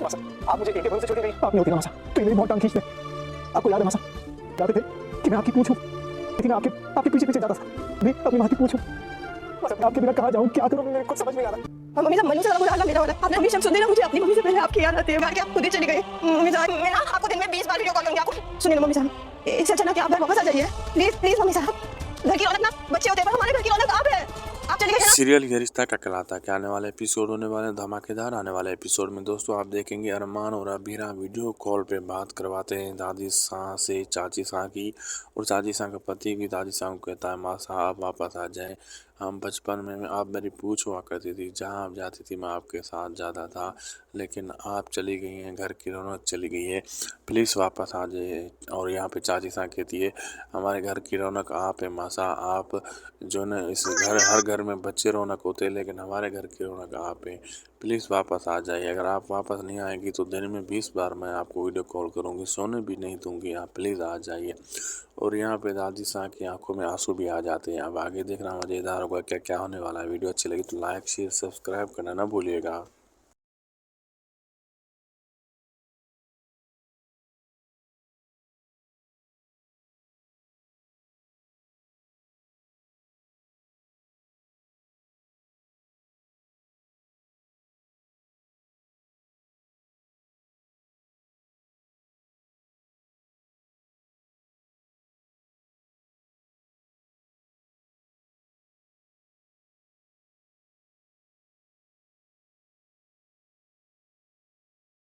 मासा, आप मुझे एक भरोसे छोड़ के गई। आप नहीं होती ना मासा, तो ये मेरी बहुत टांग खींचते। आपको याद है मासा, कहते थे कि मैं आपकी पूंछ हूँ, लेकिन मैं आपके पीछे पीछे जाता था। मैं अपनी माँ की पूंछ हूँ। मासा, मैं आपके बिना कहाँ जाऊँ, क्या करूँ, मेरे कुछ समझ नहीं आ रहा। मम्मी साहब, मनु से ज़्यादा बुरा हाल मेरा हो रहा है। आपने हमेशा सुन देना, मुझे अपनी मम्मी से पहले आपकी याद आती है। घर के आप खुद ही चली गई। मम्मी साहब, मैं ना आपको दिन में 20 बार वीडियो कॉल करूंगी आपको। सुनिए ना मम्मी साहब, इससे अच्छा ना कि आप घर वापस आ जाइए। प्लीज प्लीज मम्मी साहब, घर की रौनक ना बच्चे होते हैं, पर हमारे घर की रौनक आप है। आप चली गई ना। सीरियल ये रिश्ता क्या कहलाता है के आने वाले एपिसोड होने वाले हैं धमाकेदार। आने वाले एपिसोड में दोस्तों आप देखेंगे अरमान और अबीरा वीडियो कॉल पे बात करवाते हैं दादी शाह से चाची शाह की, और चाची शाह का पति भी दादी शाह को कहता है माँ साहब आप वापस आ जाएं, हम बचपन में आप मेरी पूछ हुआ करती थी, जहाँ आप जाती थी मैं आपके साथ जाता था, लेकिन आप चली गई हैं, घर की रौनक चली गई है, प्लीज़ वापस आ जाइए। और यहाँ पे चाची शाह कहती है हमारे घर की रौनक आप है माँ साहब, आप जो ना इस घर हर घर में बच्चे रौनक होते हैं, लेकिन हमारे घर की रौनक आप हैं, प्लीज़ वापस आ जाइए। अगर आप वापस नहीं आएंगी तो दिन में 20 बार मैं आपको वीडियो कॉल करूँगी, सोने भी नहीं दूंगी, आप प्लीज़ आ जाइए। और यहाँ पे दादी शाह की आंखों में आंसू भी आ जाते हैं। अब आगे देखना मज़ेदार होगा क्या क्या होने वाला है। वीडियो अच्छी लगी तो लाइक शेयर सब्सक्राइब करना ना भूलिएगा।